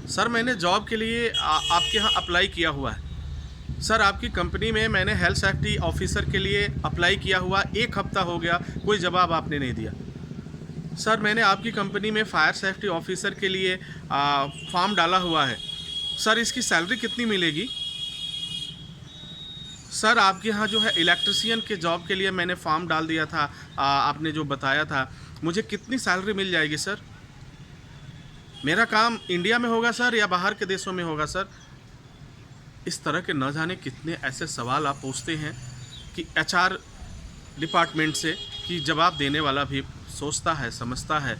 Sir मैंने job के लिए आपके यहाँ अप्लाई किया हुआ है। सर आपकी कंपनी में मैंने हेल्थ सेफ्टी ऑफिसर के लिए अप्लाई किया हुआ 1 हफ्ता हो गया, कोई जवाब आपने नहीं दिया। सर मैंने आपकी कंपनी में फायर सेफ्टी ऑफिसर के लिए फॉर्म डाला हुआ है। सर इसकी सैलरी कितनी मिलेगी? सर आपके यहाँ जो है इलेक्ट्रिशियन के जॉब के लिए मैंने फॉर्म डाल दिया था, आपने जो बताया था, मुझे कितनी सैलरी मिल जाएगी सर? मेरा काम इंडिया में होगा सर या बाहर के देशों में होगा सर? इस तरह के न जाने कितने ऐसे सवाल आप पूछते हैं कि एचआर डिपार्टमेंट से कि जवाब देने वाला भी सोचता है, समझता है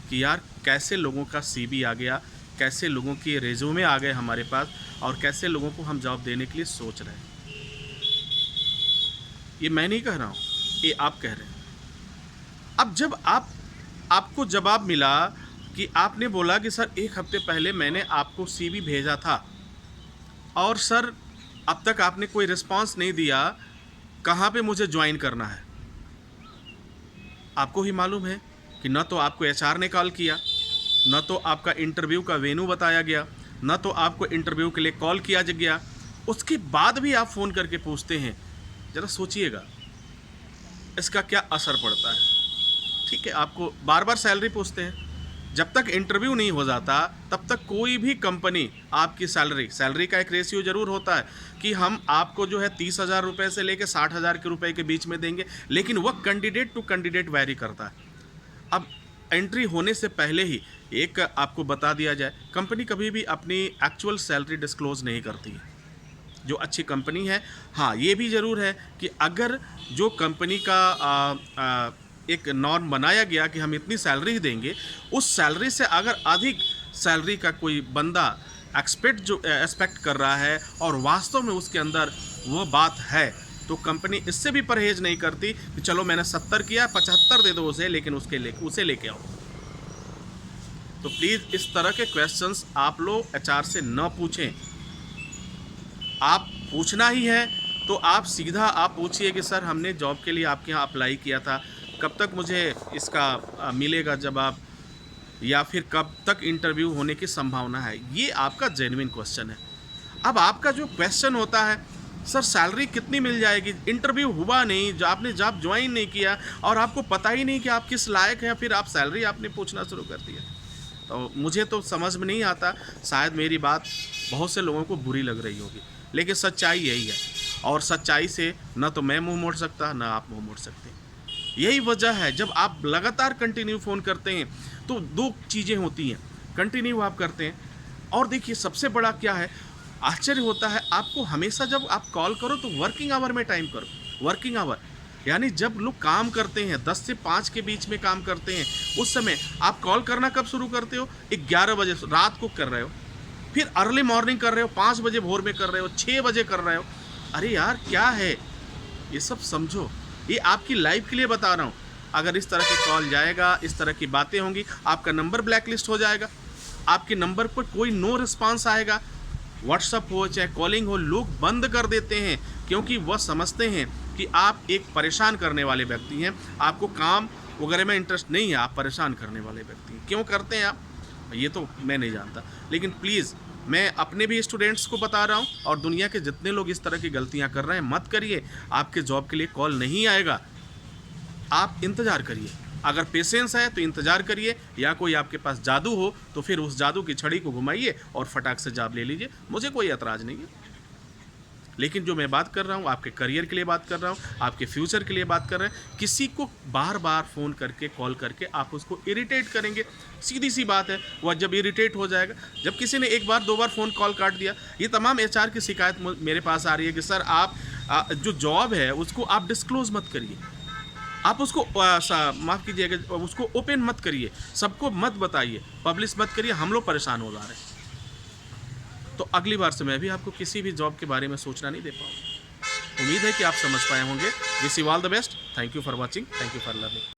कि यार कैसे लोगों का सीवी आ गया, कैसे लोगों के रेज्यूमे आ गए हमारे पास और कैसे लोगों को हम जॉब देने के लिए सोच रहे हैं। ये मैं नहीं कह रहा हूँ, ये आप कह रहे हैं। अब जब आपको जवाब मिला कि आपने बोला कि सर 1 हफ्ते पहले मैंने आपको सीवी भेजा था और सर अब तक आपने कोई रिस्पांस नहीं दिया, कहाँ पे मुझे ज्वाइन करना है? आपको ही मालूम है कि न तो आपको एचआर ने कॉल किया, न तो आपका इंटरव्यू का वेन्यू बताया गया, न तो आपको इंटरव्यू के लिए कॉल किया गया। उसके बाद भी आप फ़ोन करके पूछते हैं। ज़रा सोचिएगा इसका क्या असर पड़ता है। ठीक है, आपको बार बार सैलरी पूछते हैं। जब तक इंटरव्यू नहीं हो जाता तब तक कोई भी कंपनी आपकी सैलरी का एक रेशियो ज़रूर होता है कि हम आपको जो है 30,000 रुपये से लेकर 60,000 के रुपये के बीच में देंगे, लेकिन वह कैंडिडेट टू कैंडिडेट वैरी करता है। अब एंट्री होने से पहले ही एक आपको बता दिया जाए, कंपनी कभी भी अपनी एक्चुअल सैलरी डिस्क्लोज नहीं करती है, जो अच्छी कंपनी है। हाँ, ये भी ज़रूर है कि अगर जो कंपनी का एक नॉर्म बनाया गया कि हम इतनी सैलरी ही देंगे, उस सैलरी से अगर अधिक सैलरी का कोई बंदा एक्सपेक्ट कर रहा है और वास्तव में उसके अंदर वो बात है, तो कंपनी इससे भी परहेज नहीं करती कि चलो मैंने 70 किया, 75 दे दो उसे, लेकिन उसे लेके आओ। तो प्लीज़ इस तरह के क्वेश्चंस आप लोग एचआर से न पूछें। आप पूछना ही है तो आप सीधा पूछिए कि सर हमने जॉब के लिए आपके यहाँ अप्लाई किया था, कब तक मुझे इसका मिलेगा जवाब, या फिर कब तक इंटरव्यू होने की संभावना है। ये आपका जेन्युइन क्वेश्चन है। अब आपका जो क्वेश्चन होता है सर सैलरी कितनी मिल जाएगी, इंटरव्यू हुआ नहीं, जो आपने जॉब ज्वाइन नहीं किया और आपको पता ही नहीं कि आप किस लायक हैं, फिर आप सैलरी आपने पूछना शुरू कर दिया। तो मुझे तो समझ में नहीं आता, शायद मेरी बात बहुत से लोगों को बुरी लग रही होगी, लेकिन सच्चाई यही है और सच्चाई से न तो मैं मुंह मोड़ सकता न आप मुंह मोड़ सकते। यही वजह है जब आप लगातार कंटिन्यू फ़ोन करते हैं तो 2 चीज़ें होती हैं। कंटिन्यू आप करते हैं और देखिए सबसे बड़ा क्या है, आश्चर्य होता है आपको, हमेशा जब आप कॉल करो तो वर्किंग आवर में टाइम करो। वर्किंग आवर यानी जब लोग काम करते हैं 10 से 5 के बीच में काम करते हैं, उस समय आप कॉल करना कब शुरू करते हो? 11 बजे रात को कर रहे हो, फिर अर्ली मॉर्निंग कर रहे हो, 5 बजे भोर में कर रहे हो, 6 बजे कर रहे हो। अरे यार क्या है ये सब? समझो, ये आपकी लाइफ के लिए बता रहा हूँ। अगर इस तरह के कॉल जाएगा, इस तरह की बातें होंगी, आपका नंबर ब्लैक लिस्ट हो जाएगा, आपके नंबर पर कोई नो रिस्पांस आएगा। व्हाट्सअप हो चाहे कॉलिंग हो, लोग बंद कर देते हैं क्योंकि वह समझते हैं कि आप एक परेशान करने वाले व्यक्ति हैं, आपको काम वगैरह में इंटरेस्ट नहीं है, आप परेशान करने वाले व्यक्ति हैं। क्यों करते हैं आप, ये तो मैं नहीं जानता, लेकिन प्लीज़ मैं अपने भी स्टूडेंट्स को बता रहा हूँ और दुनिया के जितने लोग इस तरह की गलतियाँ कर रहे हैं, मत करिए। आपके जॉब के लिए कॉल नहीं आएगा, आप इंतज़ार करिए। अगर पेशेंस है तो इंतज़ार करिए, या कोई आपके पास जादू हो तो फिर उस जादू की छड़ी को घुमाइए और फटाक से जॉब ले लीजिए, मुझे कोई एतराज़ नहीं है। लेकिन जो मैं बात कर रहा हूँ आपके करियर के लिए बात कर रहा हूँ, आपके फ्यूचर के लिए बात कर रहे हैं। किसी को बार बार फ़ोन करके कॉल करके आप उसको इरिटेट करेंगे, सीधी सी बात है, वह जब इरिटेट हो जाएगा, जब किसी ने 1 बार 2 बार फ़ोन कॉल काट दिया, ये तमाम एचआर की शिकायत मेरे पास आ रही है कि सर आप जो जॉब है उसको आप डिस्क्लोज़ मत करिए, आप उसको माफ़ कीजिएगा, उसको ओपन मत करिए, सबको मत बताइए, पब्लिश मत करिए, हम लोग परेशान हो जा रहे हैं। तो अगली बार से मैं भी आपको किसी भी जॉब के बारे में सोचना नहीं दे पाऊँगा। उम्मीद है कि आप समझ पाए होंगे। Wish you all the best. Thank you for watching, thank you for learning.